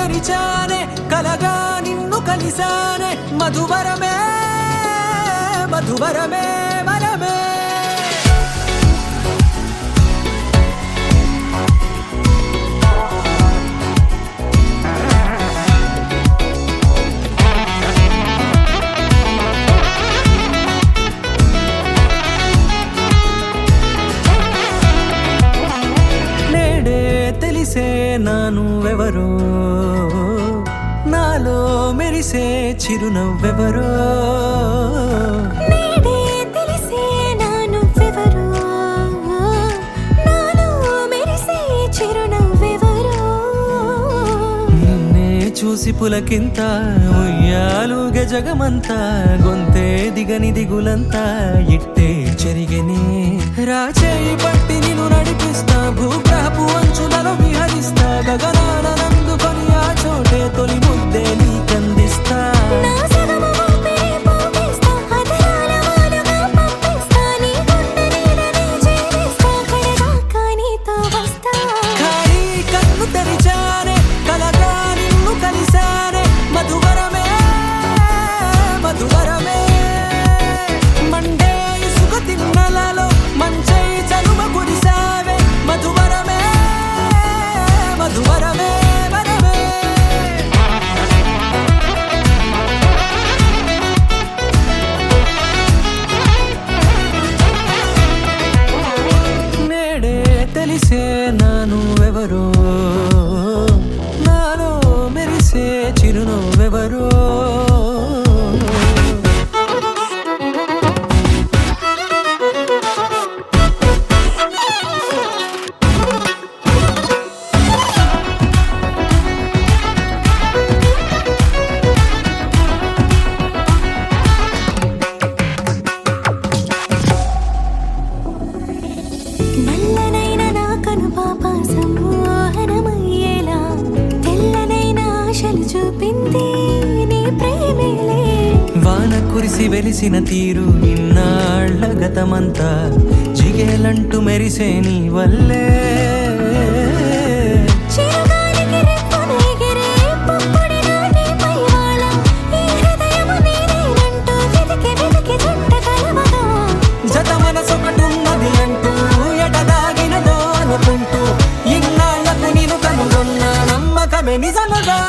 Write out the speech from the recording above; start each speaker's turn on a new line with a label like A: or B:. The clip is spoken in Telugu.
A: తెరిచానే కలగా నిన్ను కలిసానే మధువరమే మధువరమే వరమే తెలిసే నానువెవరో నాలో మెరిసే చిరునవ్వెవరో
B: నేడే తెలిసే నానువెవరో నాలో మెరిసే చిరునవ్వెవరో
A: నిన్నే చూసి పులకింత ఉయ్యాలుగే జగమంతా గొంతే దిగని దిగులంతా ఇట్టే చెరిగెనే రాచేయి పట్టి నిన్ను నడిపిస్తా భూగ్రహపు అంచులలో విహరిస్తా గగనాన నందుకొని ఆ చోటే తొలి ముద్దే నీకందిస్తా
B: నా సగమ ఊపిరి పోగిస్తా అదరాల వాలుగా పంపిస్తా నీ గుండె నీడనే చేరిస్తా కడదాకా నీతో వస్తా
A: ఖాళీ కన్ను తెరిచానే కలగా నిన్ను కలిసానే మధువరమే మధువరమే మండే ఇసుక తిన్నలలో మంచై చలువ కురిసావే మధువరమే మధువరమే వరమే నేడే తెలిసే నానువెవరో నాలో మెరిసే చిరునవ్వెవరో
B: నల్లనైన నా కనుపాప సమ్మోహనమయ్యేలా తెల్లనైన ఆశలు చూపింది నీ ప్రేమేలే
A: వాన కురిసి వెలిసిన తీరు ఇన్నాళ్ల గతమంతా జిగేలంటూ మెరిసే నీ వల్లే
B: చిరుగాలికి రెప్పను ఎగిరే పుప్పొడిగా నీపై వాలా ఈ హృదయము నీదేనంటూ వెతికి వెతికి చుట్ట కలవగా
A: జత మనసొకటున్నది అంటూ ఎటదాగినదో అనుకుంటూ ఇన్నాళ్లకు నేను కనుగొన్న నమ్మకమే నిజముగా